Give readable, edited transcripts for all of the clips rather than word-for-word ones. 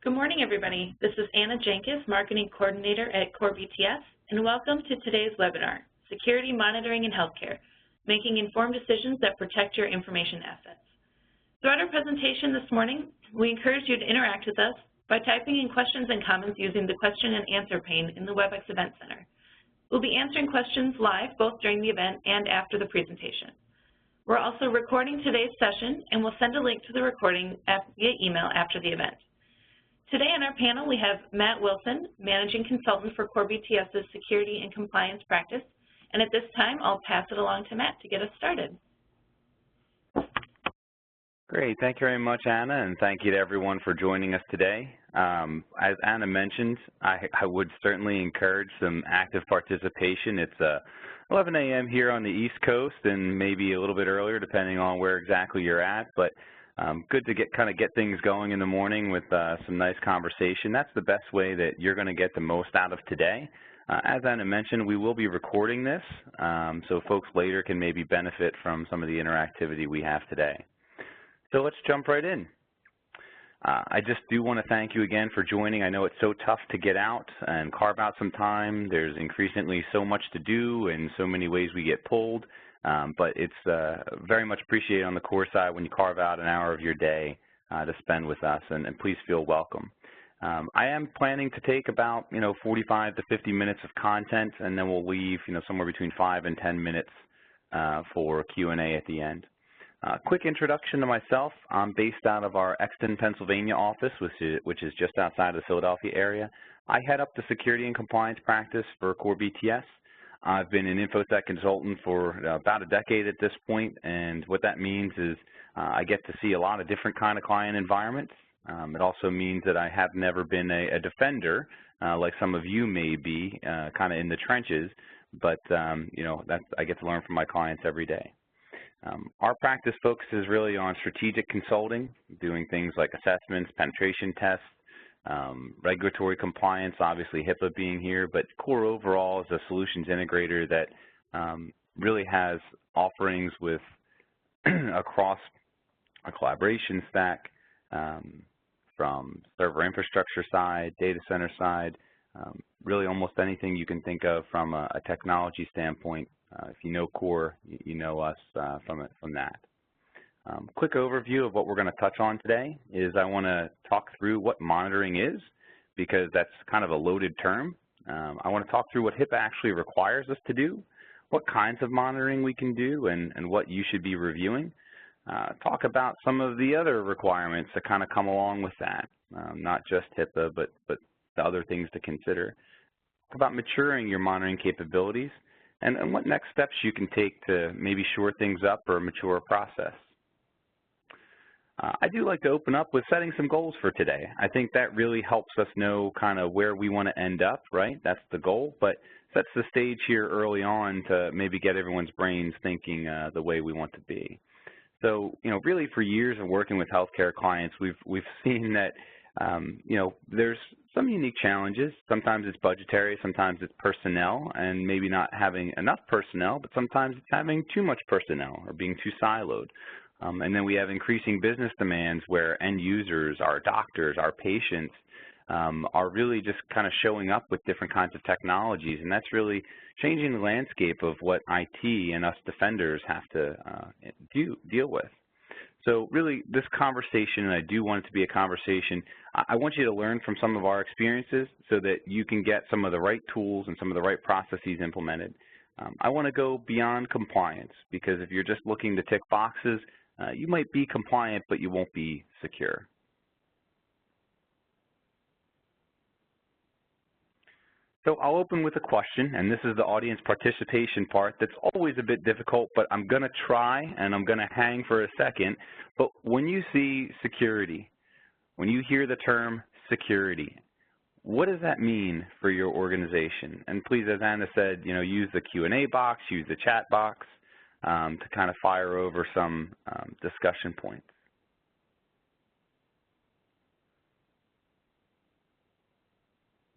Good morning, everybody. This is Anna Jenkins, Marketing Coordinator at Core BTS, and welcome to today's webinar, Security Monitoring in Healthcare, Making Informed Decisions that Protect Your Information Assets. Throughout our presentation this morning, we encourage you to interact with us by typing in questions and comments using the question and answer pane in the WebEx Event Center. We'll be answering questions live both during the event and after the presentation. We're also recording today's session, and we'll send a link to the recording via email after the event. Today on our panel, we have Matt Wilson, Managing Consultant for Core BTS's Security and Compliance Practice. And at this time, I'll pass it along to Matt to get us started. Great. Thank you very much, Anna, and thank you to everyone for joining us today. As Anna mentioned, I would certainly encourage some active participation. It's 11 a.m. here on the East Coast and maybe a little bit earlier depending on where exactly you're at. But good to get things going in the morning with some nice conversation. That's the best way that you're going to get the most out of today. As Anna mentioned, we will be recording this, so folks later can maybe benefit from some of the interactivity we have today. So let's jump right in. I just do want to thank you again for joining. I know it's so tough to get out and carve out some time. There's increasingly so much to do and so many ways we get pulled. But it's very much appreciated on the Core side when you carve out an hour of your day to spend with us, and please feel welcome. I am planning to take about 45 to 50 minutes of content, and then we'll leave somewhere between 5 and 10 minutes for Q&A at the end. Quick introduction to myself. I'm based out of our Exton, Pennsylvania office, which is just outside of the Philadelphia area. I head up the security and compliance practice for Core BTS. I've been an InfoSec consultant for about a decade at this point, and what that means is I get to see a lot of different kind of client environments. It also means that I have never been a defender like some of you may be, kind of in the trenches, but I get to learn from my clients every day. Our practice focuses really on strategic consulting, doing things like assessments, penetration tests, regulatory compliance, obviously HIPAA being here, but Core overall is a solutions integrator that really has offerings with across a collaboration stack from server infrastructure side, data center side, really almost anything you can think of from a technology standpoint. If you know Core, you know us from that. Quick overview of what we're going to touch on today is I want to talk through what monitoring is, because that's kind of a loaded term. I want to talk through what HIPAA actually requires us to do, what kinds of monitoring we can do, and what you should be reviewing. Talk about some of the other requirements that kind of come along with that, not just HIPAA, but the other things to consider. Talk about maturing your monitoring capabilities, and what next steps you can take to maybe shore things up or mature a process. I do like to open up with setting some goals for today. I think that really helps us know kind of where we want to end up, right? That's the goal, but sets the stage here early on to maybe get everyone's brains thinking the way we want to be. So, really for years of working with healthcare clients, we've seen that, there's some unique challenges. Sometimes it's budgetary, sometimes it's personnel, and maybe not having enough personnel, but sometimes it's having too much personnel or being too siloed. And then we have increasing business demands where end users, our doctors, our patients are really just kind of showing up with different kinds of technologies, and that's really changing the landscape of what IT and us defenders have to deal with. So really this conversation, and I do want it to be a conversation, I want you to learn from some of our experiences so that you can get some of the right tools and some of the right processes implemented. I want to go beyond compliance, because if you're just looking to tick boxes, you might be compliant, but you won't be secure. So I'll open with a question, and this is the audience participation part. That's always a bit difficult, but I'm going to try, and I'm going to hang for a second. But when you see security, when you hear the term security, what does that mean for your organization? And please, as Anna said, use the Q&A box, use the chat box to kind of fire over some discussion points.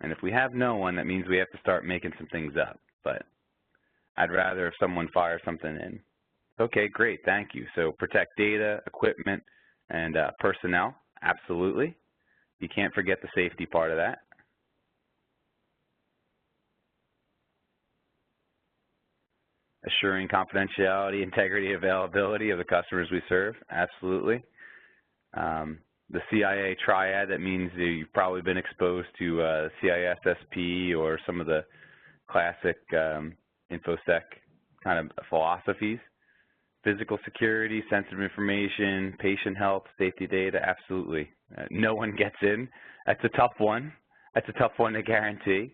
And if we have no one, that means we have to start making some things up. But I'd rather if someone fires something in. Okay, great, thank you. So protect data, equipment, and personnel, absolutely. You can't forget the safety part of that. Assuring confidentiality, integrity, availability of the customers we serve, absolutely. The CIA triad, that means that you've probably been exposed to CISSP or some of the classic InfoSec kind of philosophies. Physical security, sensitive information, patient health, safety data, absolutely. No one gets in. That's a tough one. That's a tough one to guarantee.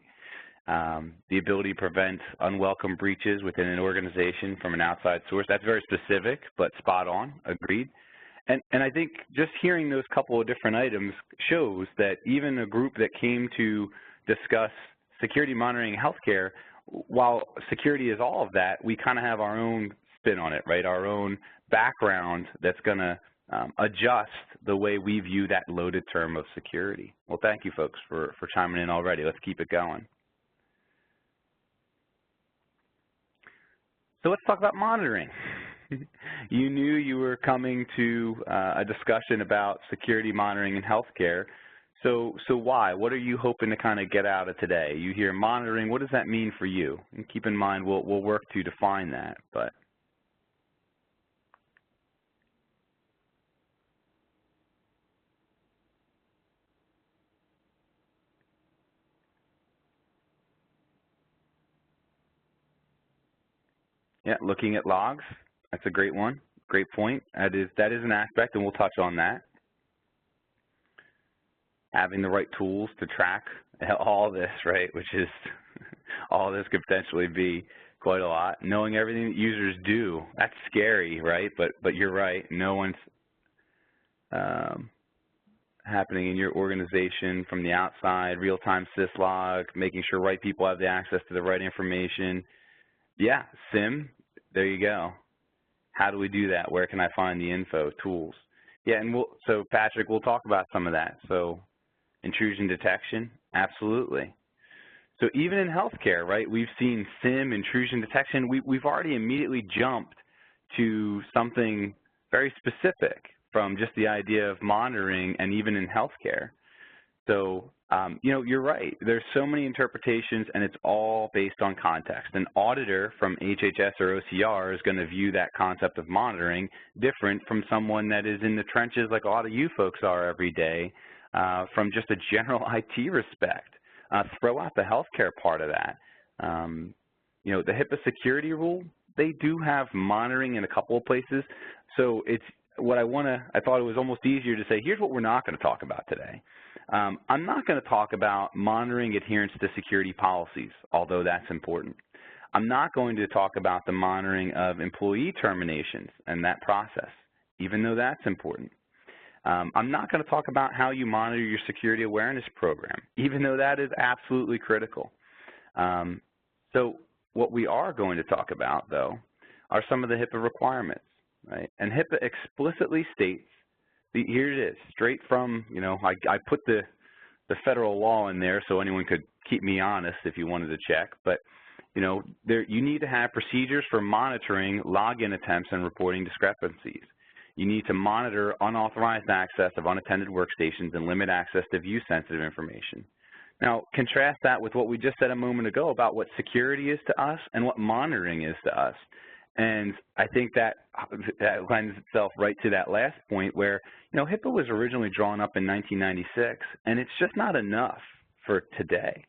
The ability to prevent unwelcome breaches within an organization from an outside source, that's very specific, but spot on, agreed. And I think just hearing those couple of different items shows that even a group that came to discuss security monitoring healthcare, while security is all of that, we kind of have our own spin on it, right? Our own background that's going to adjust the way we view that loaded term of security. Well, thank you, folks, for chiming in already. Let's keep it going. So let's talk about monitoring. You knew you were coming to a discussion about security monitoring in healthcare. So why? What are you hoping to kind of get out of today? You hear monitoring, what does that mean for you? And keep in mind, we'll work to define that. But yeah, looking at logs, that's a great one. Great point. That is an aspect, and we'll touch on that. Having the right tools to track all this, right, which is all this could potentially be quite a lot. Knowing everything that users do, that's scary, right? But you're right. No one's happening in your organization from the outside, real-time syslog, making sure right people have the access to the right information. Yeah, SIM, there you go. How do we do that? Where can I find the info, tools? Yeah, and so Patrick, we'll talk about some of that. So intrusion detection, absolutely. So even in healthcare, right, we've seen SIM, intrusion detection. We've already immediately jumped to something very specific from just the idea of monitoring and even in healthcare. So, you know, you're right. There's so many interpretations, and it's all based on context. An auditor from HHS or OCR is going to view that concept of monitoring different from someone that is in the trenches like a lot of you folks are every day from just a general IT respect. Throw out the healthcare part of that. You know, the HIPAA security rule, they do have monitoring in a couple of places. So it's what I thought it was almost easier to say, here's what we're not going to talk about today. I'm not going to talk about monitoring adherence to security policies, although that's important. I'm not going to talk about the monitoring of employee terminations and that process, even though that's important. I'm not going to talk about how you monitor your security awareness program, even though that is absolutely critical. So what we are going to talk about, though, are some of the HIPAA requirements, right? And HIPAA explicitly states, here it is, straight from, you know, I put the federal law in there so anyone could keep me honest if you wanted to check, but, you know, you need to have procedures for monitoring login attempts and reporting discrepancies. You need to monitor unauthorized access of unattended workstations and limit access to view-sensitive information. Now, contrast that with what we just said a moment ago about what security is to us and what monitoring is to us. And I think that lends itself right to that last point where, you know, HIPAA was originally drawn up in 1996, and it's just not enough for today.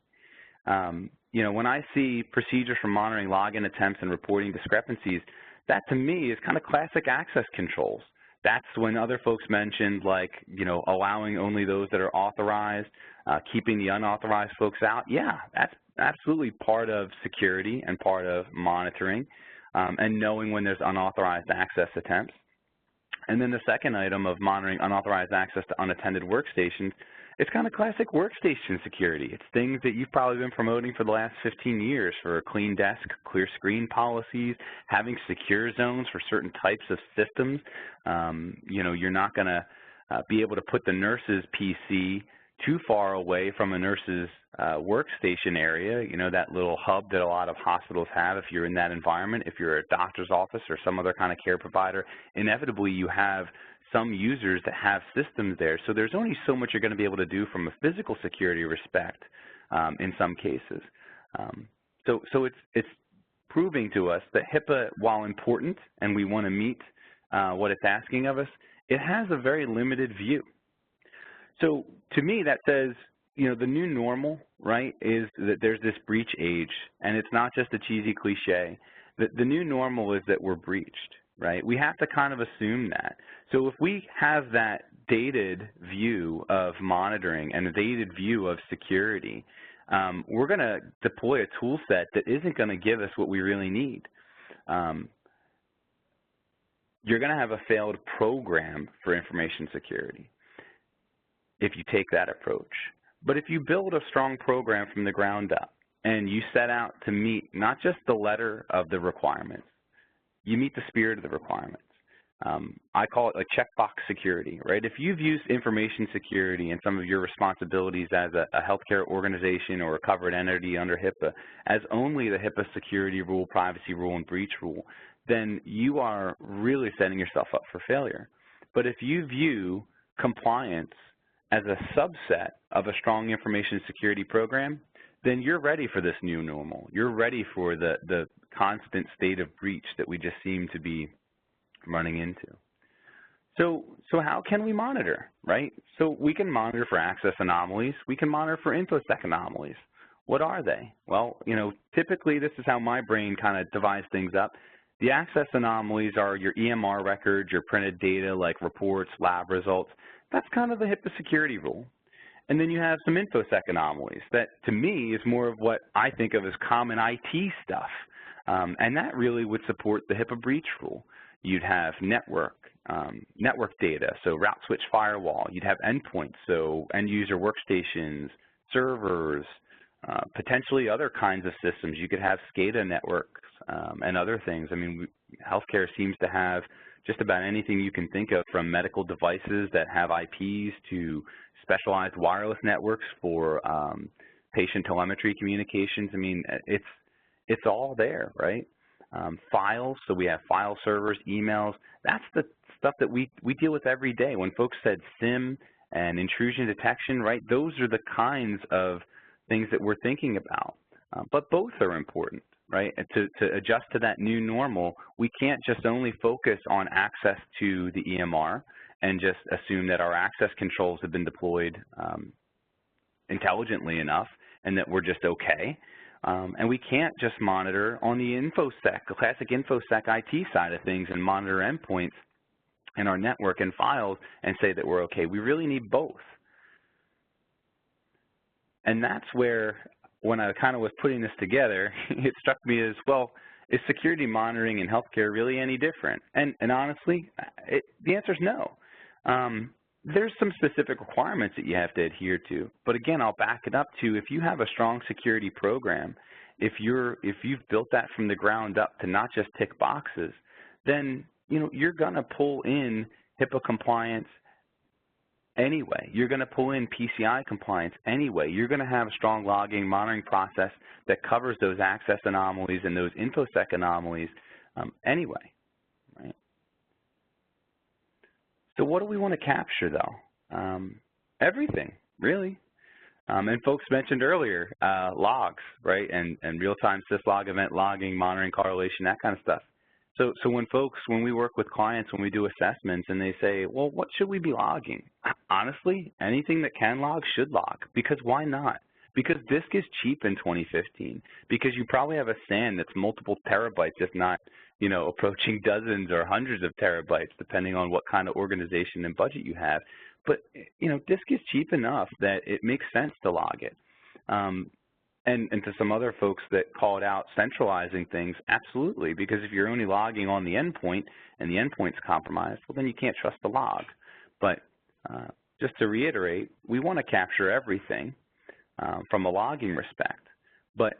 You know, when I see procedures for monitoring login attempts and reporting discrepancies, that to me is kind of classic access controls. That's when other folks mentioned, like, you know, allowing only those that are authorized, keeping the unauthorized folks out. Yeah, that's absolutely part of security and part of monitoring, and knowing when there's unauthorized access attempts. And then the second item of monitoring unauthorized access to unattended workstations, it's kind of classic workstation security. It's things that you've probably been promoting for the last 15 years for clean desk, clear screen policies, having secure zones for certain types of systems. You know, you're not going to be able to put the nurse's PC too far away from a nurse's workstation area, you know, that little hub that a lot of hospitals have. If you're in that environment, if you're a doctor's office or some other kind of care provider, inevitably you have some users that have systems there. So there's only so much you're going to be able to do from a physical security respect in some cases. So it's proving to us that HIPAA, while important and we want to meet what it's asking of us, it has a very limited view. So to me, that says, you know, the new normal, right, is that there's this breach age, and it's not just a cheesy cliche. The new normal is that we're breached, right? We have to kind of assume that. So if we have that dated view of monitoring and a dated view of security, we're going to deploy a tool set that isn't going to give us what we really need. You're going to have a failed program for information security if you take that approach. But if you build a strong program from the ground up and you set out to meet not just the letter of the requirements, you meet the spirit of the requirements. I call it like checkbox security, right? If you've used information security and some of your responsibilities as a healthcare organization or a covered entity under HIPAA as only the HIPAA security rule, privacy rule, and breach rule, then you are really setting yourself up for failure. But if you view compliance as a subset of a strong information security program, then you're ready for this new normal. You're ready for the constant state of breach that we just seem to be running into. So how can we monitor, right? So we can monitor for access anomalies. We can monitor for InfoSec anomalies. What are they? Well, you know, typically this is how my brain kind of divides things up. The access anomalies are your EMR records, your printed data like reports, lab results. That's kind of the HIPAA security rule. And then you have some InfoSec anomalies that, to me, is more of what I think of as common IT stuff. And that really would support the HIPAA breach rule. You'd have network data, so route switch firewall. You'd have endpoints, so end user workstations, servers, potentially other kinds of systems. You could have SCADA networks and other things. I mean, healthcare seems to have just about anything you can think of, from medical devices that have IPs to specialized wireless networks for patient telemetry communications. I mean, it's all there, right? Files, so we have file servers, emails. That's the stuff that we deal with every day. When folks said SIM and intrusion detection, right, those are the kinds of things that we're thinking about. But both are important, right? And to adjust to that new normal, we can't just only focus on access to the EMR and just assume that our access controls have been deployed intelligently enough and that we're just okay. And we can't just monitor on the InfoSec, the classic InfoSec IT side of things, and monitor endpoints in our network and files and say that we're okay. We really need both. And that's where, when I kind of was putting this together, it struck me as, well, is security monitoring in healthcare really any different? And honestly, the answer is no. There's some specific requirements that you have to adhere to, but again, I'll back it up to, if you have a strong security program, if you've built that from the ground up to not just tick boxes, then you're going to pull in HIPAA compliance anyway. You're going to pull in PCI compliance anyway. You're going to have a strong logging monitoring process that covers those access anomalies and those InfoSec anomalies anyway. So what do we want to capture, though? Everything, really. And folks mentioned earlier logs, right, and real-time syslog event logging, monitoring, correlation, that kind of stuff. So when we work with clients, when we do assessments, and they say, well, what should we be logging? Honestly, anything that can log should log, because why not? Because disk is cheap in 2015, because you probably have a SAN that's multiple terabytes, if not approaching dozens or hundreds of terabytes, depending on what kind of organization and budget you have. But, disk is cheap enough that it makes sense to log it. And to some other folks that called out centralizing things, absolutely, because if you're only logging on the endpoint and the endpoint's compromised, well, then you can't trust the log. But just to reiterate, we want to capture everything from a logging respect. But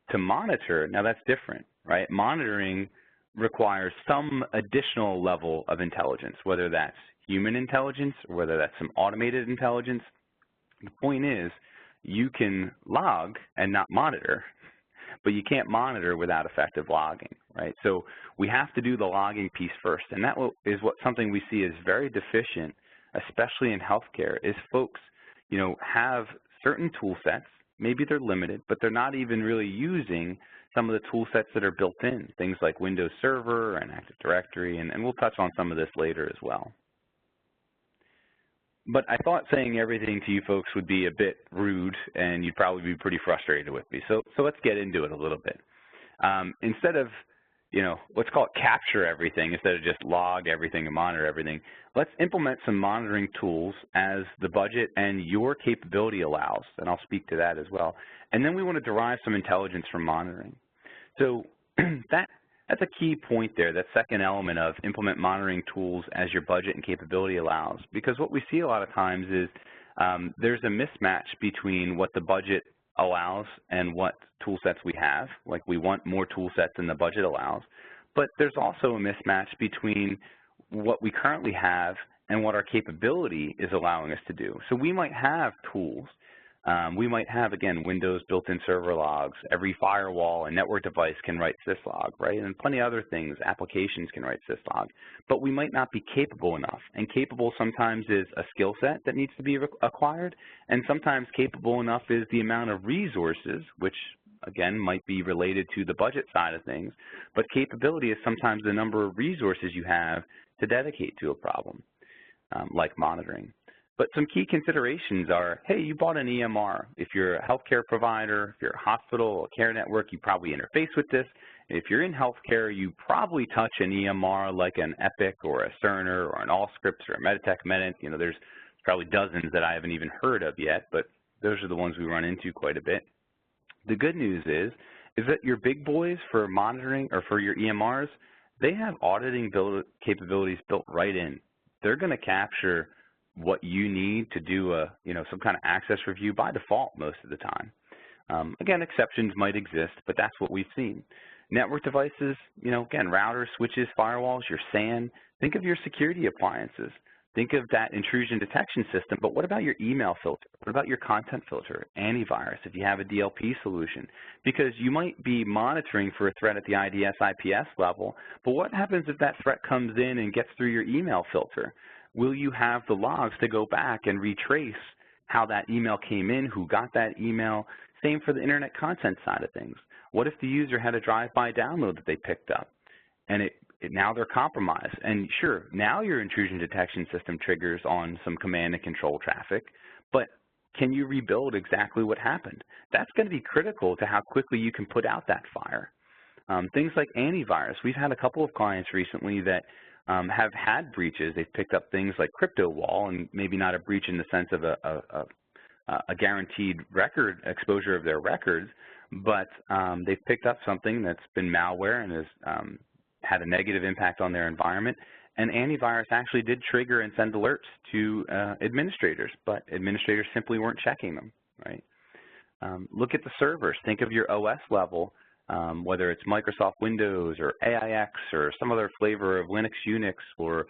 to monitor, now that's different, right? Monitoring requires some additional level of intelligence, whether that's human intelligence or whether that's some automated intelligence. The point is, you can log and not monitor, but you can't monitor without effective logging, right? So we have to do the logging piece first, and that is something we see is very deficient, especially in healthcare, is folks, have certain tool sets. Maybe they're limited, but they're not even really using some of the tool sets that are built in, things like Windows Server and Active Directory, and we'll touch on some of this later as well. But I thought saying everything to you folks would be a bit rude, and you'd probably be pretty frustrated with me. So let's get into it a little bit. Instead of, let's call it capture everything instead of just log everything and monitor everything, let's implement some monitoring tools as the budget and your capability allows, and I'll speak to that as well. And then we want to derive some intelligence from monitoring. So that's a key point there, that second element of implement monitoring tools as your budget and capability allows, because what we see a lot of times is there's a mismatch between what the budget allows and what tool sets we have. Like, we want more tool sets than the budget allows, but there's also a mismatch between what we currently have and what our capability is allowing us to do. So we might have tools. We might have, again, Windows built-in server logs. Every firewall and network device can write syslog, right? And plenty of other things, applications can write syslog. But we might not be capable enough. And capable sometimes is a skill set that needs to be acquired. And sometimes capable enough is the amount of resources, which, again, might be related to the budget side of things. But capability is sometimes the number of resources you have to dedicate to a problem, like monitoring. But some key considerations are, hey, you bought an EMR. If you're a healthcare provider, if you're a hospital, a care network, you probably interface with this. If you're in healthcare, you probably touch an EMR like an Epic or a Cerner or an Allscripts or a Meditech Medent. There's probably dozens that I haven't even heard of yet, but those are the ones we run into quite a bit. The good news is that your big boys for monitoring or for your EMRs, they have auditing capabilities built right in. They're going to capture what you need to do some kind of access review by default most of the time. Again, exceptions might exist, but that's what we've seen. Network devices, again, routers, switches, firewalls, your SAN. Think of your security appliances. Think of that intrusion detection system, but what about your email filter? What about your content filter, antivirus, if you have a DLP solution? Because you might be monitoring for a threat at the IDS, IPS level, but what happens if that threat comes in and gets through your email filter? Will you have the logs to go back and retrace how that email came in, who got that email? Same for the internet content side of things. What if the user had a drive-by download that they picked up and now they're compromised? And sure, now your intrusion detection system triggers on some command and control traffic, but can you rebuild exactly what happened? That's going to be critical to how quickly you can put out that fire. Things like antivirus. We've had a couple of clients recently that have had breaches. They've picked up things like CryptoWall, and maybe not a breach in the sense of a guaranteed record exposure of their records, but they've picked up something that's been malware and has had a negative impact on their environment. And antivirus actually did trigger and send alerts to administrators, but administrators simply weren't checking them, right? Look at the servers. Think of your OS level. Whether it's Microsoft Windows or AIX or some other flavor of Linux, Unix, or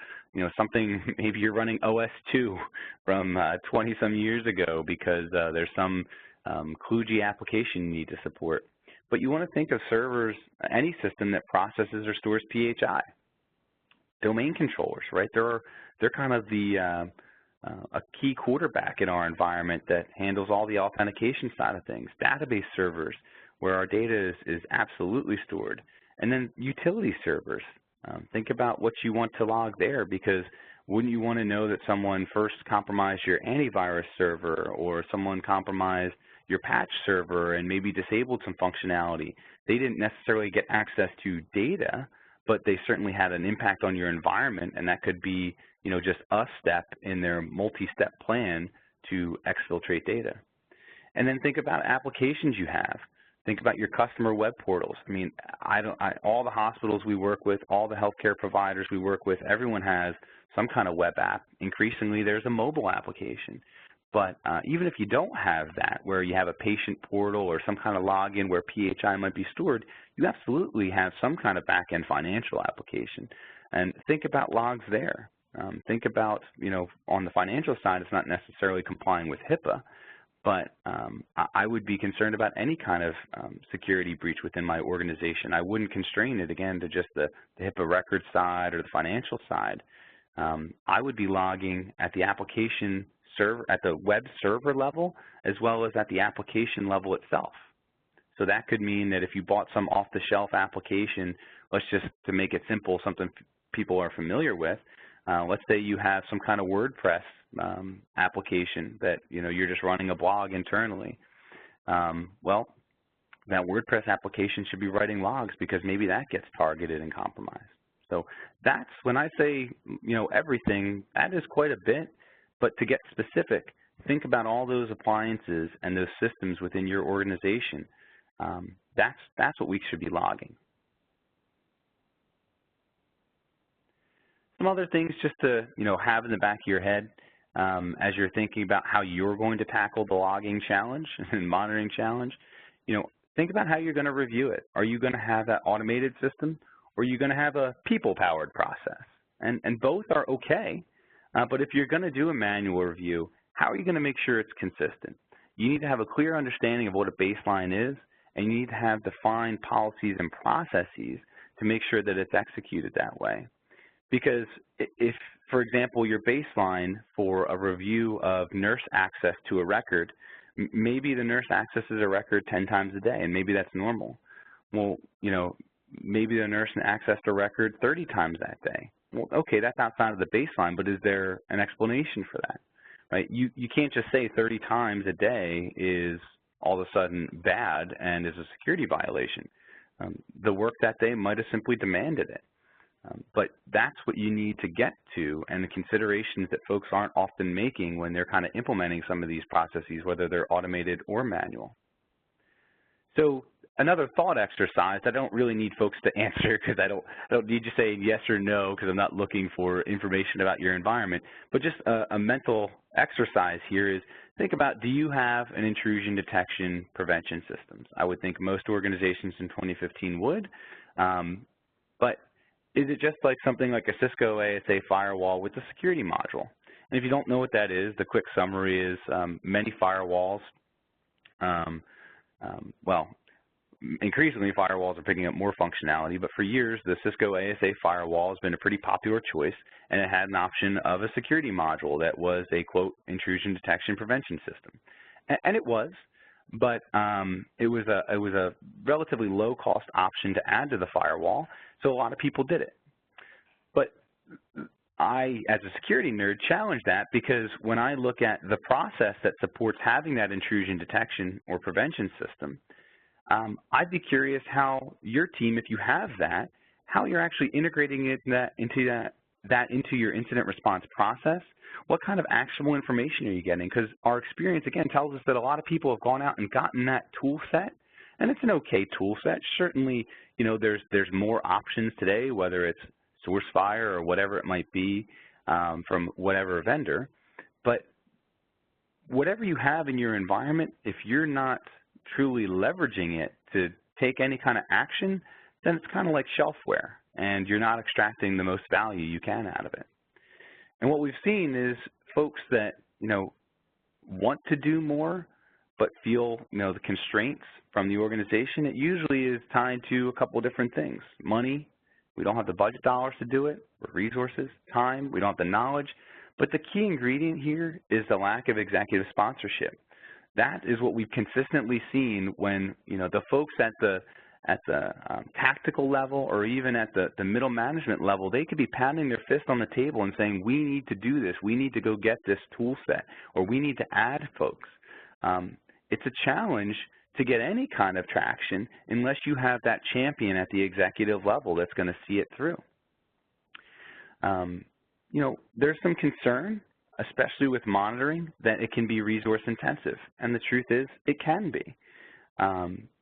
something, maybe you're running OS2 from 20-some years ago because there's some kludgy application you need to support. But you want to think of servers, any system that processes or stores PHI. Domain controllers, right? They're kind of the a key quarterback in our environment that handles all the authentication side of things. Database servers, where our data is absolutely stored. And then utility servers. Think about what you want to log there, because wouldn't you want to know that someone first compromised your antivirus server, or someone compromised your patch server and maybe disabled some functionality? They didn't necessarily get access to data, but they certainly had an impact on your environment, and that could be just a step in their multi-step plan to exfiltrate data. And then think about applications you have. Think about your customer web portals. I mean, all the hospitals we work with, all the healthcare providers we work with, everyone has some kind of web app. Increasingly, there's a mobile application. But even if you don't have that, where you have a patient portal or some kind of login where PHI might be stored, you absolutely have some kind of back-end financial application. And think about logs there. Think about, on the financial side, it's not necessarily complying with HIPAA, but I would be concerned about any kind of security breach within my organization. I wouldn't constrain it, again, to just the HIPAA record side or the financial side. I would be logging at the application server, at the web server level, as well as at the application level itself. So that could mean that if you bought some off-the-shelf application, let's just, to make it simple, something people are familiar with, let's say you have some kind of WordPress application that, you're just running a blog internally. Well, that WordPress application should be writing logs because maybe that gets targeted and compromised. So that's, when I say, everything, that is quite a bit, but to get specific, think about all those appliances and those systems within your organization. That's what we should be logging. Some other things just to, have in the back of your head as you're thinking about how you're going to tackle the logging challenge and monitoring challenge. Think about how you're going to review it. Are you going to have that automated system, or are you going to have a people-powered process? And both are okay, but if you're going to do a manual review, how are you going to make sure it's consistent? You need to have a clear understanding of what a baseline is, and you need to have defined policies and processes to make sure that it's executed that way. Because if, for example, your baseline for a review of nurse access to a record, maybe the nurse accesses a record 10 times a day, and maybe that's normal. Well, maybe the nurse accessed a record 30 times that day. Well, okay, that's outside of the baseline, but is there an explanation for that? Right? You can't just say 30 times a day is all of a sudden bad and is a security violation. The work that day might have simply demanded it. But that's what you need to get to, and the considerations that folks aren't often making when they're kind of implementing some of these processes, whether they're automated or manual. So another thought exercise, I don't really need folks to answer because I don't need to say yes or no because I'm not looking for information about your environment, but just a mental exercise here is think about, do you have an intrusion detection prevention systems? I would think most organizations in 2015 would, but is it just like something like a Cisco ASA firewall with a security module? And if you don't know what that is, the quick summary is many firewalls, well, increasingly firewalls are picking up more functionality, but for years the Cisco ASA firewall has been a pretty popular choice, and it had an option of a security module that was a, quote, intrusion detection prevention system. And it was, but it was a relatively low-cost option to add to the firewall, so a lot of people did it. But I, as a security nerd, challenge that because when I look at the process that supports having that intrusion detection or prevention system, I'd be curious how your team, if you have that, how you're actually integrating it into your incident response process. What kind of actionable information are you getting? Because our experience, again, tells us that a lot of people have gone out and gotten that tool set, and it's an okay tool set. Certainly, there's more options today, whether it's SourceFire or whatever it might be from whatever vendor. But whatever you have in your environment, if you're not truly leveraging it to take any kind of action, then it's kind of like shelfware, and you're not extracting the most value you can out of it. And what we've seen is folks that, want to do more but feel, the constraints from the organization, it usually is tied to a couple of different things. Money, we don't have the budget dollars to do it, or resources, time, we don't have the knowledge. But the key ingredient here is the lack of executive sponsorship. That is what we've consistently seen when, the folks at the tactical level or even at the middle management level, they could be pounding their fist on the table and saying, we need to do this, we need to go get this tool set, or we need to add folks. It's a challenge to get any kind of traction unless you have that champion at the executive level that's going to see it through. There's some concern, especially with monitoring, that it can be resource intensive, and the truth is it can be.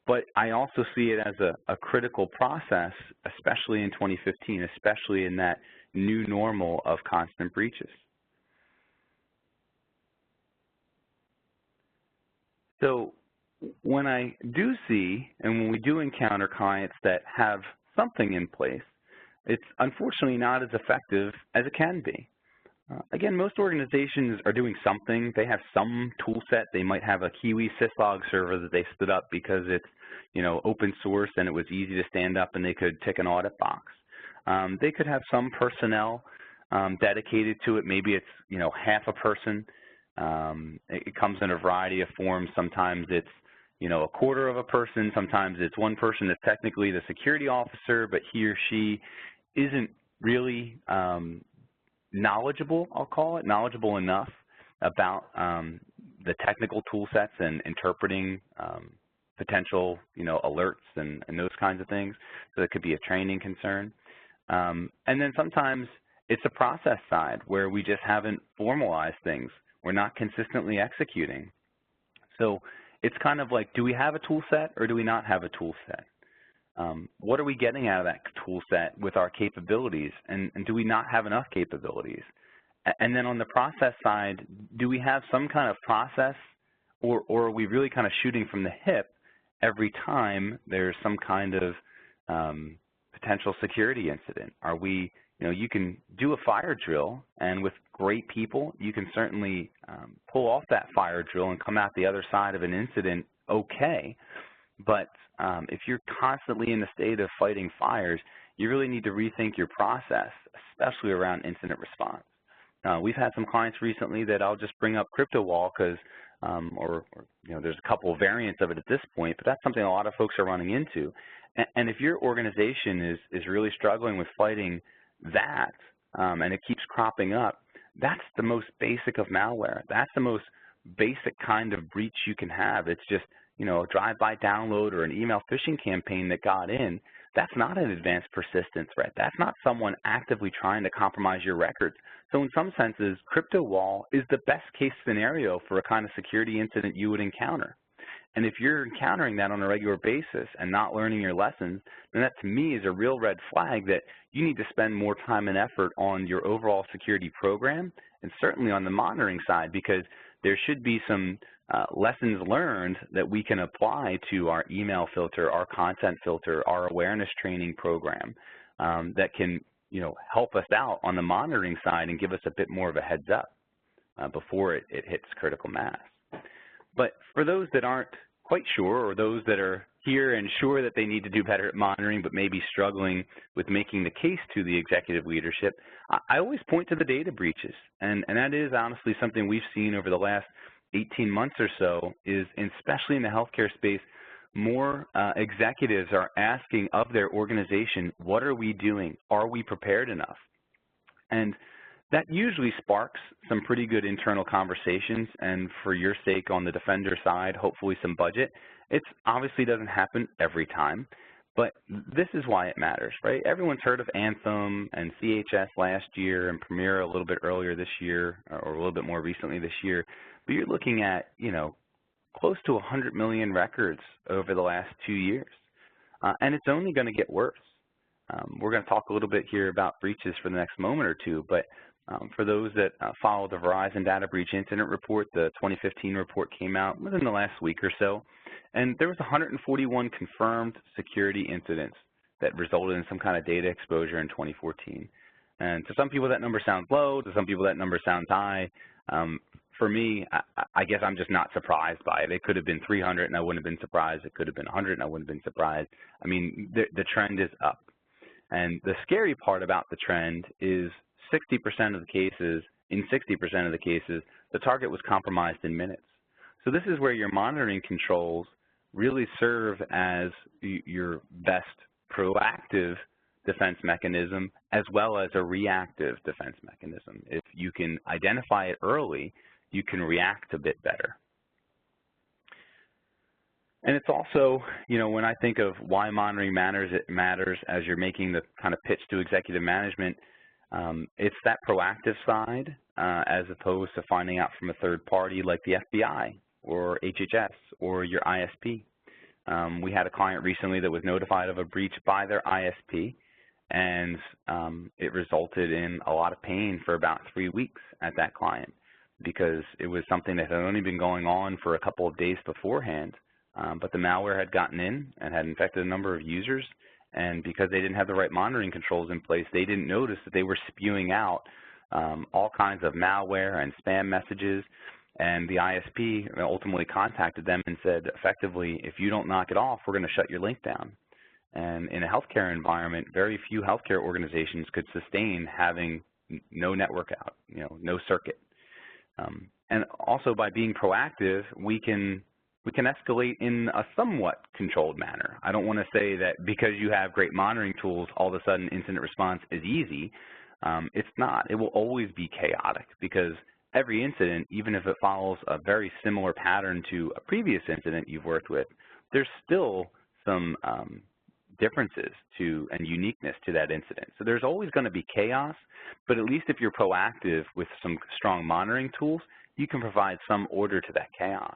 But I also see it as a critical process, especially in 2015, especially in that new normal of constant breaches. So when I do see, and when we do encounter clients that have something in place, it's unfortunately not as effective as it can be. Again, most organizations are doing something. They have some tool set. They might have a Kiwi syslog server that they stood up because it's, open source and it was easy to stand up and they could tick an audit box. They could have some personnel dedicated to it. Maybe it's, half a person. It comes in a variety of forms. Sometimes it's, a quarter of a person. Sometimes it's one person that's technically the security officer, but he or she isn't really knowledgeable, I'll call it, knowledgeable enough about the technical tool sets and interpreting potential, alerts and those kinds of things. So it could be a training concern. And then sometimes it's a process side where we just haven't formalized things. We're not consistently executing. So it's kind of like, do we have a tool set or do we not have a tool set? What are we getting out of that tool set with our capabilities, and do we not have enough capabilities? And then on the process side, do we have some kind of process, or are we really kind of shooting from the hip every time there's some kind of potential security incident? Are we, you can do a fire drill, and with great people, you can certainly pull off that fire drill and come out the other side of an incident okay. But if you're constantly in the state of fighting fires, you really need to rethink your process, especially around incident response. We've had some clients recently that I'll just bring up CryptoWall because, there's a couple of variants of it at this point, but that's something a lot of folks are running into. And if your organization is really struggling with fighting that, and it keeps cropping up, that's the most basic of malware. That's the most basic kind of breach you can have. It's just, a drive-by download or an email phishing campaign that got in. That's not an advanced persistent threat. That's not someone actively trying to compromise your records. So in some senses, CryptoWall is the best case scenario for a kind of security incident you would encounter. And if you're encountering that on a regular basis and not learning your lessons, then that to me is a real red flag that you need to spend more time and effort on your overall security program and certainly on the monitoring side, because there should be some lessons learned that we can apply to our email filter, our content filter, our awareness training program that can, help us out on the monitoring side and give us a bit more of a heads up before it hits critical mass. But for those that aren't quite sure, or those that are here and sure that they need to do better at monitoring but maybe struggling with making the case to the executive leadership, I always point to the data breaches. And that is honestly something we've seen over the last 18 months or so, is especially in the healthcare space, more executives are asking of their organization, what are we doing? Are we prepared enough? And that usually sparks some pretty good internal conversations, and for your sake on the defender side, hopefully some budget. It obviously doesn't happen every time, but this is why it matters, right? Everyone's heard of Anthem and CHS last year and Premier a little bit earlier this year, or a little bit more recently this year, but you're looking at, close to 100 million records over the last 2 years, and it's only going to get worse. We're going to talk a little bit here about breaches for the next moment or two, but for those that follow the Verizon Data Breach Incident Report, the 2015 report came out within the last week or so, and there was 141 confirmed security incidents that resulted in some kind of data exposure in 2014. And to some people that number sounds low, to some people that number sounds high. For me, I guess I'm just not surprised by it. It could have been 300 and I wouldn't have been surprised. It could have been 100 and I wouldn't have been surprised. I mean, the trend is up. And the scary part about the trend is 60% of the cases, in 60% of the cases, the target was compromised in minutes. So this is where your monitoring controls really serve as your best proactive defense mechanism as well as a reactive defense mechanism. If you can identify it early, you can react a bit better. And it's also, when I think of why monitoring matters, it matters as you're making the kind of pitch to executive management. It's that proactive side as opposed to finding out from a third party like the FBI or HHS or your ISP. We had a client recently that was notified of a breach by their ISP, and it resulted in a lot of pain for about 3 weeks at that client because it was something that had only been going on for a couple of days beforehand, but the malware had gotten in and had infected a number of users, and because they didn't have the right monitoring controls in place, they didn't notice that they were spewing out all kinds of malware and spam messages, and the ISP ultimately contacted them and said, effectively, if you don't knock it off, we're going to shut your link down. And in a healthcare environment, very few healthcare organizations could sustain having no network out, no circuit. And also by being proactive, we can escalate in a somewhat controlled manner. I don't want to say that because you have great monitoring tools, all of a sudden incident response is easy. It's not. It will always be chaotic because every incident, even if it follows a very similar pattern to a previous incident you've worked with, there's still some differences and uniqueness to that incident. So there's always going to be chaos, but at least if you're proactive with some strong monitoring tools, you can provide some order to that chaos.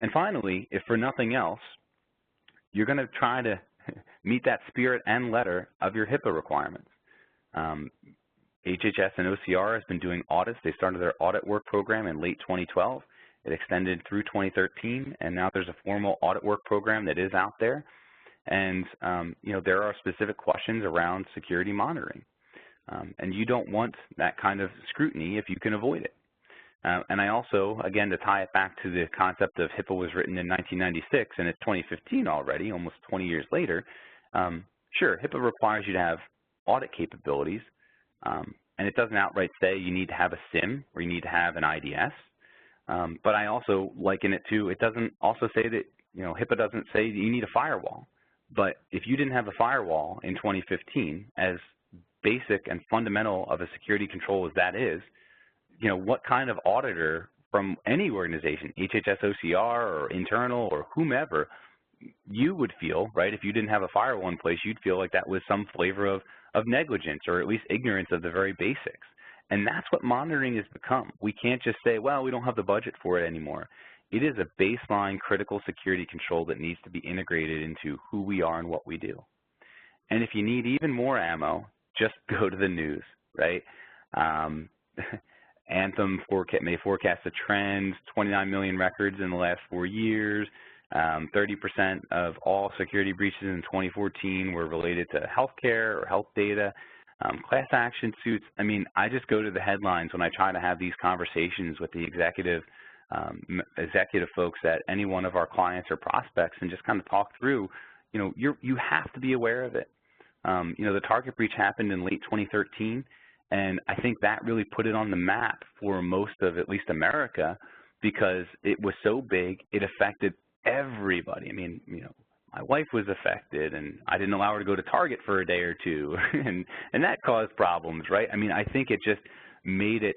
And finally, if for nothing else, you're going to try to meet that spirit and letter of your HIPAA requirements. HHS and OCR has been doing audits. They started their audit work program in late 2012. It extended through 2013, and now there's a formal audit work program that is out there. And, there are specific questions around security monitoring. And you don't want that kind of scrutiny if you can avoid it. And I also, again, to tie it back to the concept of HIPAA was written in 1996 and it's 2015 already, almost 20 years later, sure, HIPAA requires you to have audit capabilities, and it doesn't outright say you need to have a SIM or you need to have an IDS. But I also liken it to, it doesn't also say that, HIPAA doesn't say that you need a firewall. But if you didn't have a firewall in 2015, as basic and fundamental of a security control as that is, what kind of auditor from any organization, HHS, OCR, or internal, or whomever, you would feel, right, if you didn't have a firewall in place, you'd feel like that was some flavor of negligence or at least ignorance of the very basics. And that's what monitoring has become. We can't just say, well, we don't have the budget for it anymore. It is a baseline critical security control that needs to be integrated into who we are and what we do. And if you need even more ammo, just go to the news, right? Anthem may forecast a trend, 29 million records in the last 4 years. 30% of all security breaches in 2014 were related to healthcare or health data. Class action suits, I just go to the headlines when I try to have these conversations with the executive folks at any one of our clients or prospects and just kind of talk through, you have to be aware of it. The target breach happened in late 2013, and I think that really put it on the map for most of at least America because it was so big, it affected everybody. My wife was affected, and I didn't allow her to go to Target for a day or two, and that caused problems, right? I think it just made it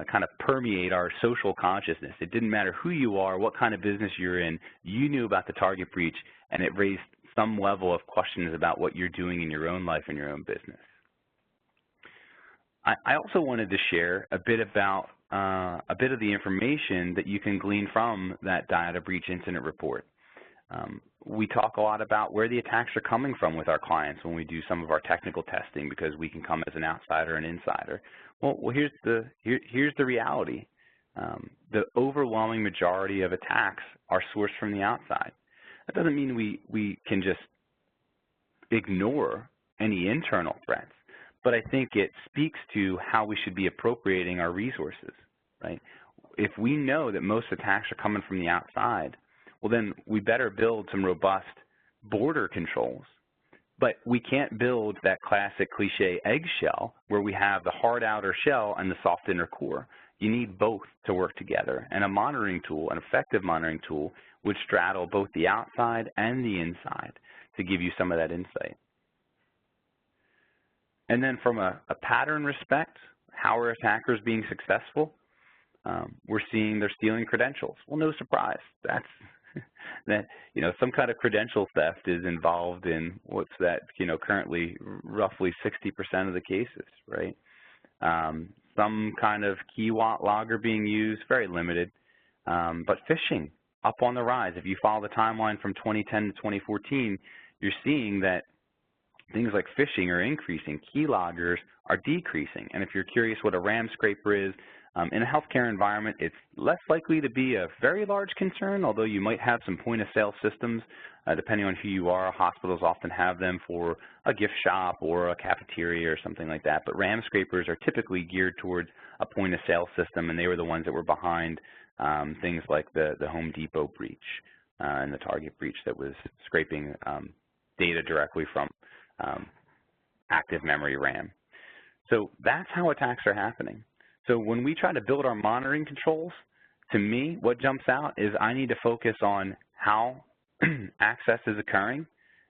kind of permeate our social consciousness. It didn't matter who you are, what kind of business you're in, you knew about the target breach, and it raised some level of questions about what you're doing in your own life and your own business. I also wanted to share a bit about a bit of the information that you can glean from that data breach incident report. We talk a lot about where the attacks are coming from with our clients when we do some of our technical testing because we can come as an outsider and insider. Well, here's the reality. The overwhelming majority of attacks are sourced from the outside. That doesn't mean we can just ignore any internal threats, but I think it speaks to how we should be appropriating our resources, right? If we know that most attacks are coming from the outside, well, then we better build some robust border controls. But we can't build that classic cliche eggshell where we have the hard outer shell and the soft inner core. You need both to work together. And a monitoring tool, an effective monitoring tool, would straddle both the outside and the inside to give you some of that insight. And then from a pattern respect, how are attackers being successful? We're seeing they're stealing credentials. Well, no surprise. That's some kind of credential theft is involved in what's that, currently roughly 60% of the cases, right? Some kind of key logger being used, very limited, but phishing up on the rise. If you follow the timeline from 2010 to 2014, you're seeing that things like phishing are increasing, key loggers are decreasing. And if you're curious what a RAM scraper is, In a healthcare environment, it's less likely to be a very large concern, although you might have some point-of-sale systems. Depending on who you are, hospitals often have them for a gift shop or a cafeteria or something like that. But RAM scrapers are typically geared towards a point-of-sale system, and they were the ones that were behind things like the Home Depot breach and the Target breach that was scraping data directly from active memory RAM. So that's how attacks are happening. So when we try to build our monitoring controls, to me, what jumps out is I need to focus on how access is occurring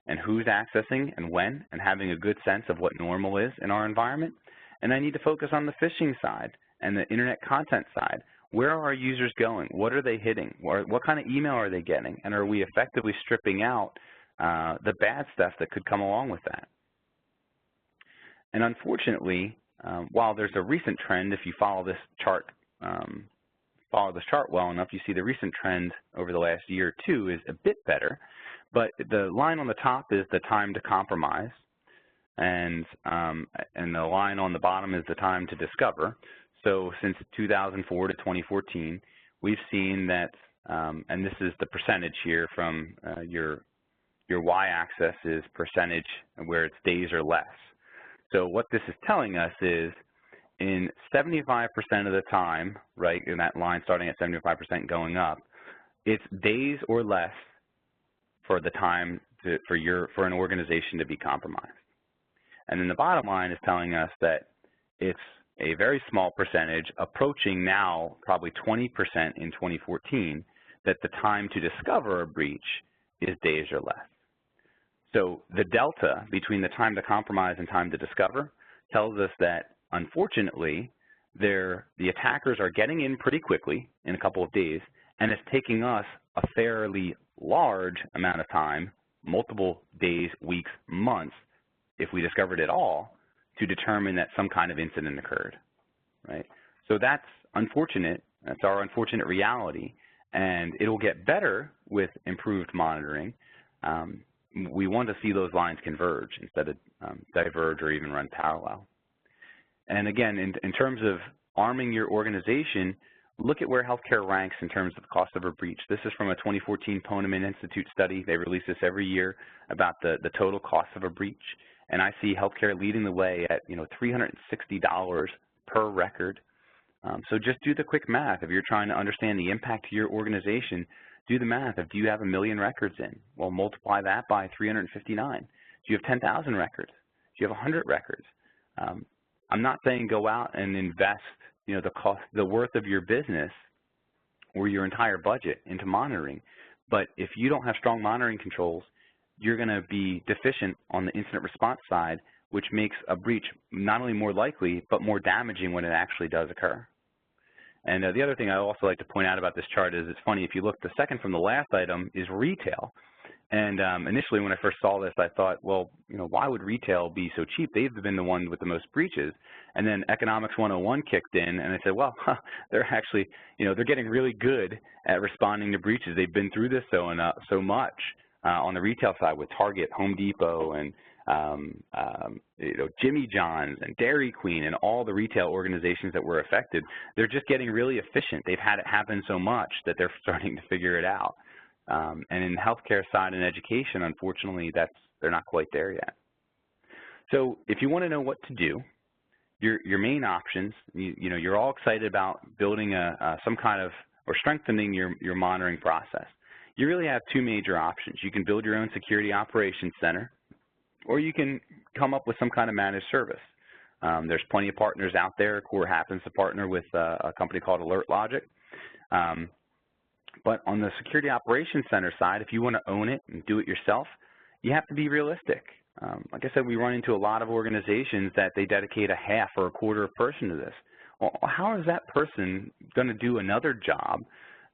and who's accessing and when, and having a good sense of what normal is in our environment. And I need to focus on the phishing side and the internet content side. Where are our users going? What are they hitting? What kind of email are they getting? And are we effectively stripping out the bad stuff that could come along with that? And unfortunately, while there's a recent trend, if you follow this chart well enough, you see the recent trend over the last year or two is a bit better. But the line on the top is the time to compromise, and the line on the bottom is the time to discover. So since 2004 to 2014, we've seen that, and this is the percentage here from your y-axis is percentage where it's days or less. So what this is telling us is in 75% of the time, right, in that line starting at 75% going up, it's days or less for the time for an organization to be compromised. And then the bottom line is telling us that it's a very small percentage, approaching now probably 20% in 2014, that the time to discover a breach is days or less. So the delta between the time to compromise and time to discover tells us that, unfortunately, the attackers are getting in pretty quickly in a couple of days, and it's taking us a fairly large amount of time, multiple days, weeks, months, if we discovered it all, to determine that some kind of incident occurred, right? So that's unfortunate. That's our unfortunate reality, and it'll get better with improved monitoring. We want to see those lines converge instead of diverge or even run parallel. And again, in terms of arming your organization, look at where healthcare ranks in terms of the cost of a breach. This is from a 2014 Poneman Institute study. They release this every year about the total cost of a breach. And I see healthcare leading the way at $360 per record. So just do the quick math. If you're trying to understand the impact to your organization, do the math of, do you have 1 million records in? Well, multiply that by 359. Do you have 10,000 records? Do you have 100 records? I'm not saying go out and invest, the worth of your business or your entire budget into monitoring. But if you don't have strong monitoring controls, you're going to be deficient on the incident response side, which makes a breach not only more likely, but more damaging when it actually does occur. And the other thing I also like to point out about this chart is, it's funny, if you look, the second from the last item is retail. And initially when I first saw this, I thought, well, why would retail be so cheap? They've been the one with the most breaches. And then Economics 101 kicked in, and I said, well, they're actually, they're getting really good at responding to breaches. They've been through this so much on the retail side with Target, Home Depot, and Jimmy John's and Dairy Queen and all the retail organizations that were affected. They're just getting really efficient. They've had it happen so much that they're starting to figure it out. And in the healthcare side and education, unfortunately, they're not quite there yet. So if you want to know what to do, your main options, you're all excited about building some kind of, or strengthening your monitoring process. You really have two major options. You can build your own security operations center, or you can come up with some kind of managed service. There's plenty of partners out there. Core happens to partner with a company called AlertLogic. But on the security operations center side, if you want to own it and do it yourself, you have to be realistic. Like I said, we run into a lot of organizations that they dedicate a half or a quarter of a person to this. Well, how is that person going to do another job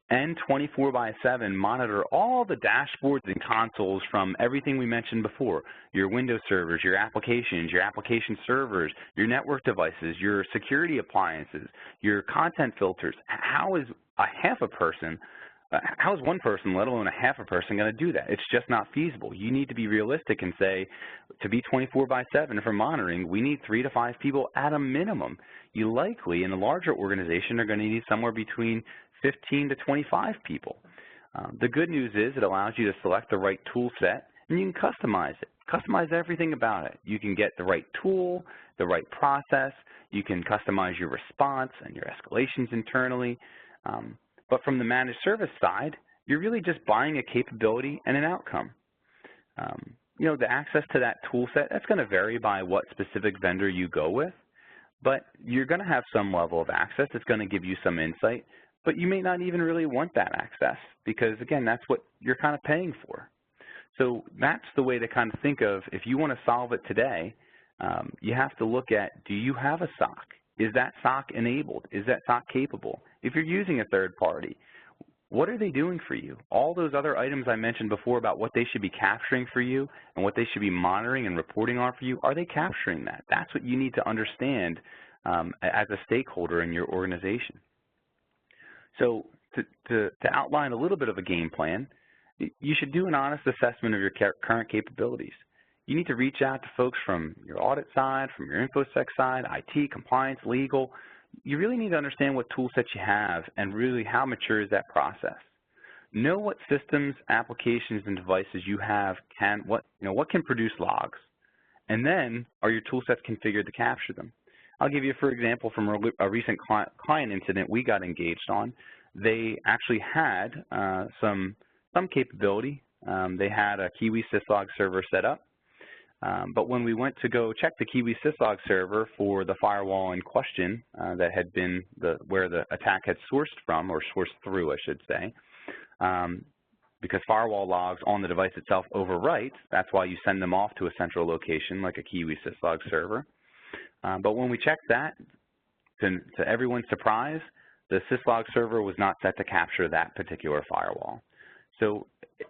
and 24/7 monitor all the dashboards and consoles from everything we mentioned before, your Windows servers, your applications, your application servers, your network devices, your security appliances, your content filters? How is a half a person How is one person, let alone a half a person, going to do that? It's just not feasible. You need to be realistic and say, to be 24/7 for monitoring, we need 3 to 5 people at a minimum. You likely, in a larger organization, are going to need somewhere between 15 to 25 people. The good news is it allows you to select the right tool set, and you can customize it. Customize everything about it. You can get the right tool, the right process. You can customize your response and your escalations internally. But from the managed service side, you're really just buying a capability and an outcome. You know, the access to that tool set, that's going to vary by what specific vendor you go with, but you're going to have some level of access. It's going to give you some insight, but you may not even really want that access because, again, that's what you're kind of paying for. So that's the way to kind of think of, if you want to solve it today, you have to look at, do you have a SOC? Is that SOC enabled? Is that SOC capable? If you're using a third party, what are they doing for you? All those other items I mentioned before about what they should be capturing for you and what they should be monitoring and reporting on for you, are they capturing that? That's what you need to understand as a stakeholder in your organization. So to outline a little bit of a game plan, you should do an honest assessment of your current capabilities. You need to reach out to folks from your audit side, from your InfoSec side, IT, compliance, legal. You really need to understand what tool sets you have and really how mature is that process. Know what systems, applications, and devices you have what can produce logs. And then, are your tool sets configured to capture them? I'll give you, for example, from a recent client incident we got engaged on. They actually had some capability. They had a Kiwi syslog server set up. But when we went to go check the Kiwi syslog server for the firewall in question that had been where the attack had sourced from, or sourced through, I should say, because firewall logs on the device itself overwrite, that's why you send them off to a central location like a Kiwi syslog server. But when we checked that, to everyone's surprise, the syslog server was not set to capture that particular firewall. So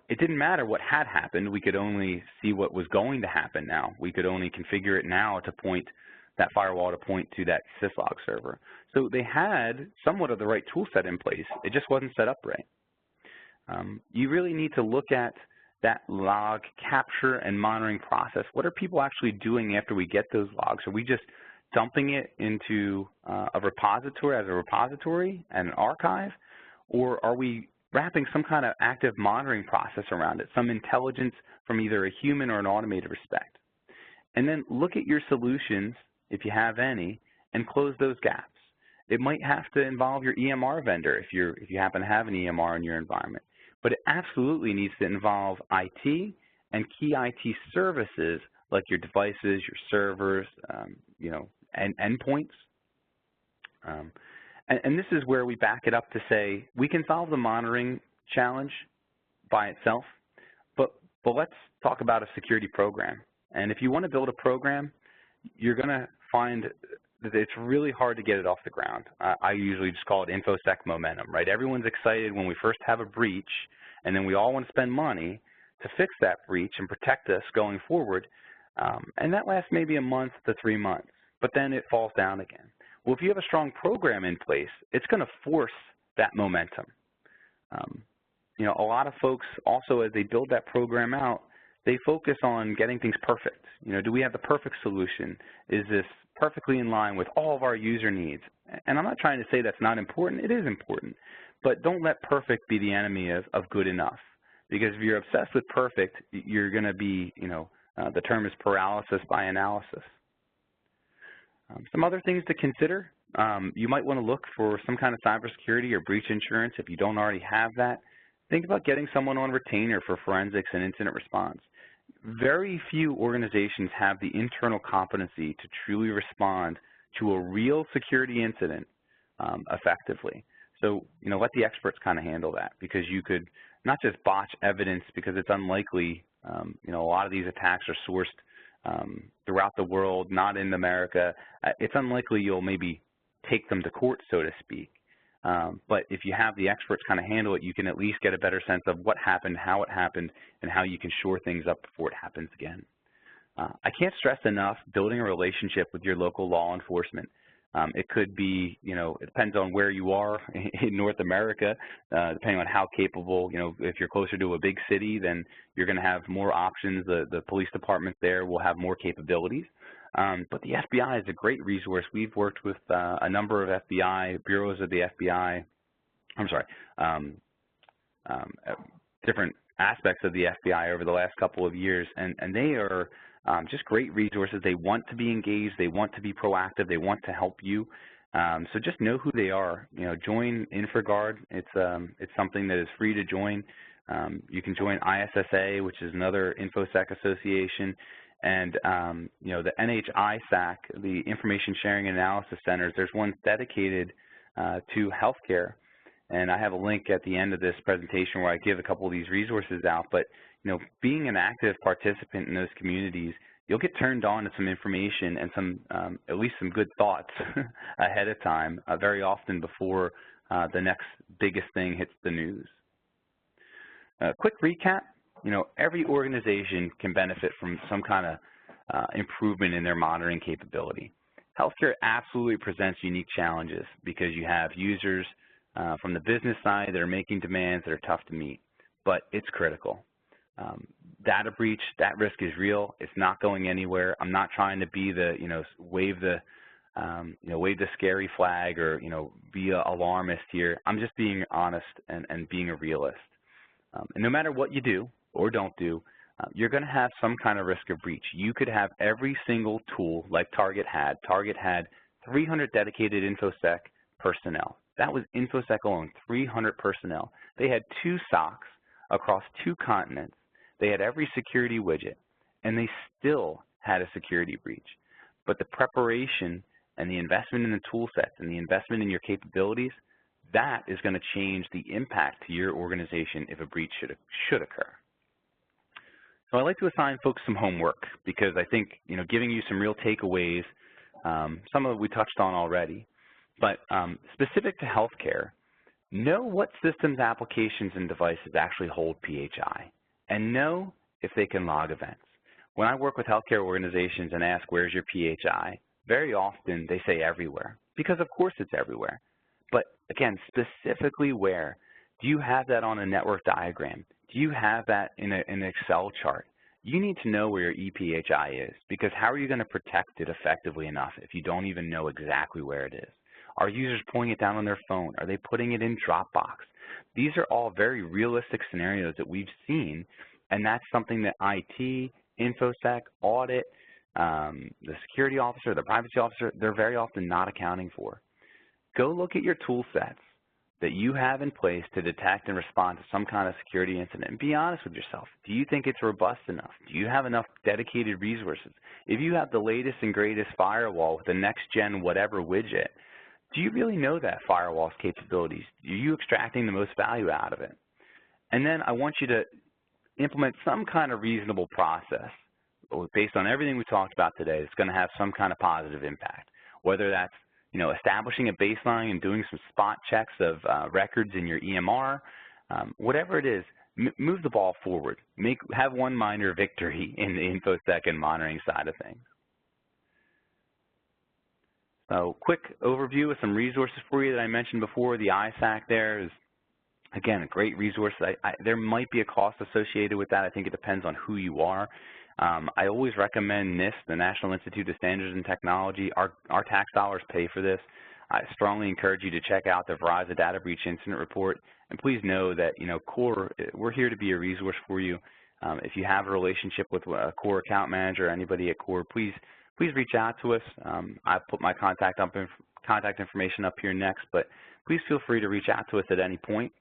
it didn't matter what had happened. We could only see what was going to happen now. We could only configure it now to point that firewall to point to that syslog server. So they had somewhat of the right tool set in place. It just wasn't set up right. You really need to look at that log capture and monitoring process. What are people actually doing after we get those logs? Are we just dumping it into a repository as a repository and an archive, or are we wrapping some kind of active monitoring process around it, some intelligence from either a human or an automated respect? And then look at your solutions, if you have any, and close those gaps. It might have to involve your EMR vendor if you happen to have an EMR in your environment, but it absolutely needs to involve IT and key IT services like your devices, your servers, and endpoints. And this is where we back it up to say we can solve the monitoring challenge by itself, but let's talk about a security program. And if you want to build a program, you're going to find that it's really hard to get it off the ground. I usually just call it InfoSec momentum, right? Everyone's excited when we first have a breach, and then we all want to spend money to fix that breach and protect us going forward. And that lasts maybe a month to 3 months, but then it falls down again. Well, if you have a strong program in place, it's going to force that momentum. A lot of folks also, as they build that program out, they focus on getting things perfect. Do we have the perfect solution? Is this perfectly in line with all of our user needs? And I'm not trying to say that's not important. It is important. But don't let perfect be the enemy of good enough. Because if you're obsessed with perfect, you're going to be, the term is paralysis by analysis. Some other things to consider, you might want to look for some kind of cybersecurity or breach insurance if you don't already have that. Think about getting someone on retainer for forensics and incident response. Very few organizations have the internal competency to truly respond to a real security incident effectively. So, let the experts kind of handle that, because you could not just botch evidence because it's unlikely, a lot of these attacks are sourced throughout the world, not in America. It's unlikely you'll maybe take them to court, so to speak. But if you have the experts kind of handle it, you can at least get a better sense of what happened, how it happened, and how you can shore things up before it happens again. I can't stress enough building a relationship with your local law enforcement. It could be, it depends on where you are in North America, depending on how capable, if you're closer to a big city, then you're going to have more options. The police department there will have more capabilities. But the FBI is a great resource. We've worked with a number of FBI, bureaus of the FBI, different aspects of the FBI over the last couple of years, and they are just great resources. They want to be engaged. They want to be proactive. They want to help you. So just know who they are. Join InfraGard. It's something that is free to join. You can join ISSA, which is another InfoSec association, and the NHISAC, the Information Sharing and Analysis Centers. There's one dedicated to healthcare. And I have a link at the end of this presentation where I give a couple of these resources out. But, being an active participant in those communities, you'll get turned on to some information and some, at least some good thoughts ahead of time, very often before the next biggest thing hits the news. Quick recap, every organization can benefit from some kind of improvement in their monitoring capability. Healthcare absolutely presents unique challenges because you have users from the business side that are making demands that are tough to meet, but it's critical. Data breach, that risk is real. It's not going anywhere. I'm not trying to be the, wave the scary flag or, be an alarmist here. I'm just being honest and being a realist. And no matter what you do or don't do, you're going to have some kind of risk of breach. You could have every single tool like Target had. Target had 300 dedicated InfoSec personnel. That was InfoSec alone, 300 personnel. They had 2 SOCs across 2 continents. They had every security widget, and they still had a security breach. But the preparation and the investment in the tool sets and the investment in your capabilities, that is going to change the impact to your organization if a breach should occur. So I like to assign folks some homework because I think, giving you some real takeaways, some of it we touched on already. But specific to healthcare, know what systems, applications, and devices actually hold PHI, and know if they can log events. When I work with healthcare organizations and ask, where's your PHI, very often they say everywhere, because of course it's everywhere. But again, specifically where? Do you have that on a network diagram? Do you have that in an Excel chart? You need to know where your ePHI is, because how are you going to protect it effectively enough if you don't even know exactly where it is? Are users pulling it down on their phone? Are they putting it in Dropbox? These are all very realistic scenarios that we've seen, and that's something that IT, InfoSec, audit, the security officer, the privacy officer, they're very often not accounting for. Go look at your tool sets that you have in place to detect and respond to some kind of security incident, and be honest with yourself. Do you think it's robust enough? Do you have enough dedicated resources? If you have the latest and greatest firewall with the next-gen whatever widget, do you really know that firewall's capabilities? Are you extracting the most value out of it? And then I want you to implement some kind of reasonable process based on everything we talked about today that's going to have some kind of positive impact, whether that's establishing a baseline and doing some spot checks of records in your EMR, whatever it is, move the ball forward. Have one minor victory in the InfoSec and monitoring side of things. So quick overview of some resources for you that I mentioned before. The ISAC there is, again, a great resource. There might be a cost associated with that. I think it depends on who you are. I always recommend NIST, the National Institute of Standards and Technology. Our tax dollars pay for this. I strongly encourage you to check out the Verizon Data Breach Incident Report. And please know that, CORE, we're here to be a resource for you. If you have a relationship with a CORE account manager or anybody at CORE, please reach out to us. I've put my contact information up here next, but please feel free to reach out to us at any point.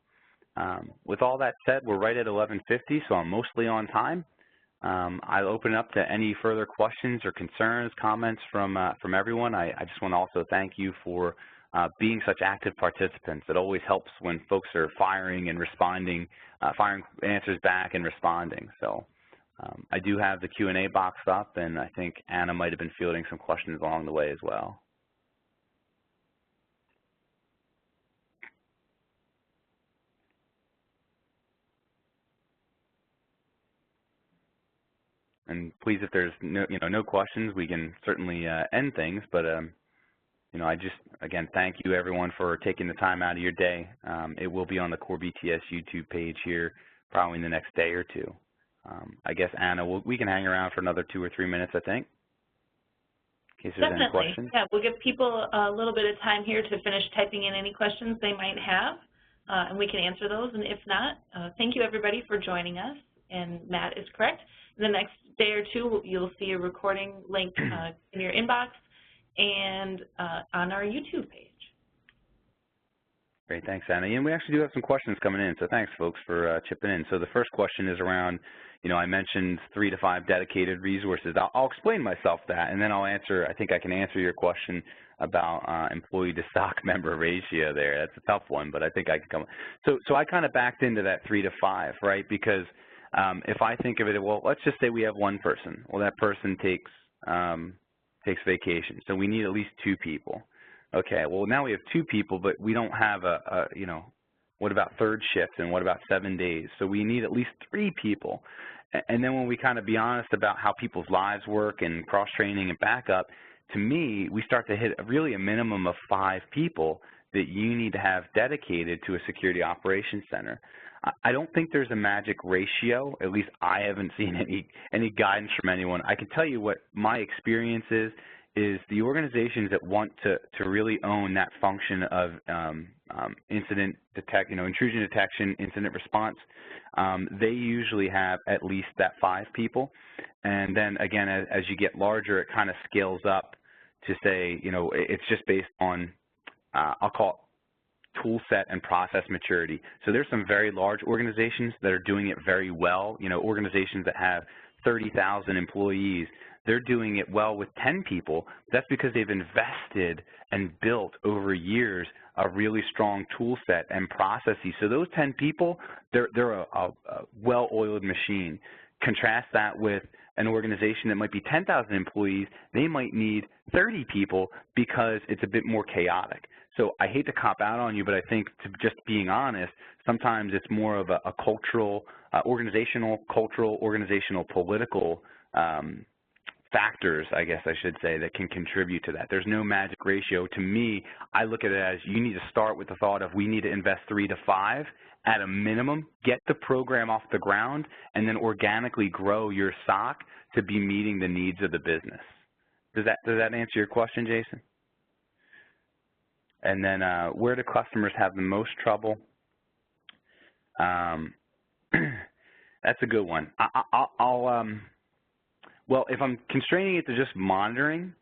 With all that said, we're right at 11:50, so I'm mostly on time. I'll open it up to any further questions or concerns, comments from everyone. I just want to also thank you for being such active participants. It always helps when folks are firing and responding, firing answers back and responding. So I do have the Q&A box up, and I think Anna might have been fielding some questions along the way as well. And please, if there's no questions, we can certainly end things. But I just, again, thank you everyone for taking the time out of your day. It will be on the Core BTS YouTube page here probably in the next day or two. I guess, Anna, we can hang around for another 2 or 3 minutes, I think, in case there's any questions. Yeah, we'll give people a little bit of time here to finish typing in any questions they might have, and we can answer those. And if not, thank you everybody for joining us. And Matt is correct. In the next day or two, you'll see a recording link in your inbox and on our YouTube page. Great, thanks, Anna. And we actually do have some questions coming in, so thanks, folks, for chipping in. So the first question is around, I mentioned 3 to 5 dedicated resources. I'll explain myself that, and then I think I can answer your question about employee to stock member ratio there. That's a tough one, but I think I can come. So I kind of backed into that 3 to 5, right? Because if I think of it, well, let's just say we have one person. Well, that person takes vacation, so we need at least 2 people. Okay, well, now we have 2 people, but we don't have what about third shift and what about 7 days? So we need at least 3 people. And then when we kind of be honest about how people's lives work and cross-training and backup, to me, we start to hit really a minimum of 5 people that you need to have dedicated to a security operations center. I don't think there's a magic ratio. At least I haven't seen any guidance from anyone. I can tell you what my experience is the organizations that want to really own that function of intrusion detection, incident response, they usually have at least that 5 people. And then again, as you get larger, it kind of scales up to say, it's just based on, I'll call it tool set and process maturity. So there's some very large organizations that are doing it very well, organizations that have 30,000 employees. They're doing it well with 10 people. That's because they've invested and built over years a really strong tool set and processes. So those 10 people, they're a well-oiled machine. Contrast that with an organization that might be 10,000 employees. They might need 30 people because it's a bit more chaotic. So I hate to cop out on you, but I think, to just being honest, sometimes it's more of a cultural, organizational, political factors, I guess I should say, that can contribute to that. There's no magic ratio. To me, I look at it as you need to start with the thought of we need to invest 3 to 5 at a minimum, get the program off the ground, and then organically grow your SOC to be meeting the needs of the business. Does that answer your question, Jason? And then where do customers have the most trouble? That's a good one. Well, if I'm constraining it to just monitoring,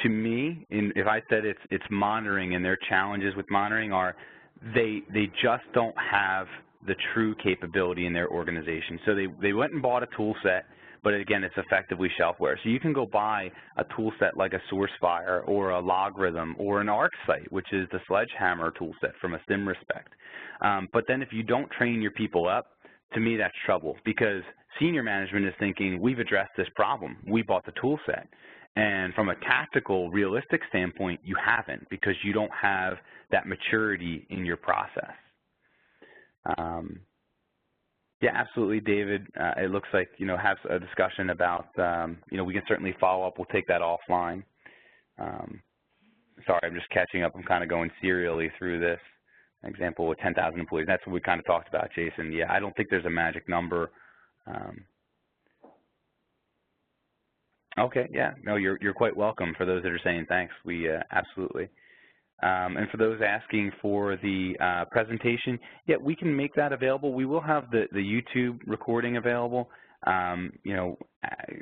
to me, if I said it's monitoring and their challenges with monitoring are they just don't have the true capability in their organization. So they went and bought a tool set, but again, it's effectively shelfware. So you can go buy a tool set like a SourceFire or a Logarithm or an ArcSight, which is the Sledgehammer tool set from a SIM respect. But then if you don't train your people up, to me that's trouble, because senior management is thinking, we've addressed this problem. We bought the tool set. And from a tactical, realistic standpoint, you haven't, because you don't have that maturity in your process. Yeah, absolutely, David. It looks like, have a discussion about, we can certainly follow up. We'll take that offline. Sorry, I'm just catching up. I'm kind of going serially through this. An example with 10,000 employees. That's what we kind of talked about, Jason. Yeah, I don't think there's a magic number. Okay, yeah. No, you're quite welcome. For those that are saying thanks, we absolutely. And for those asking for the presentation, yeah, we can make that available. We will have the YouTube recording available.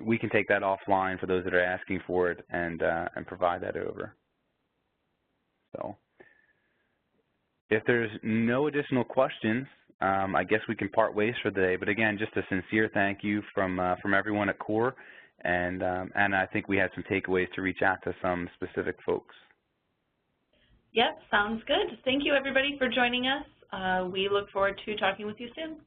We can take that offline for those that are asking for it and provide that over. So, if there's no additional questions, I guess we can part ways for the day. But again, just a sincere thank you from everyone at CORE, and I think we had some takeaways to reach out to some specific folks. Yep, sounds good. Thank you, everybody, for joining us. We look forward to talking with you soon.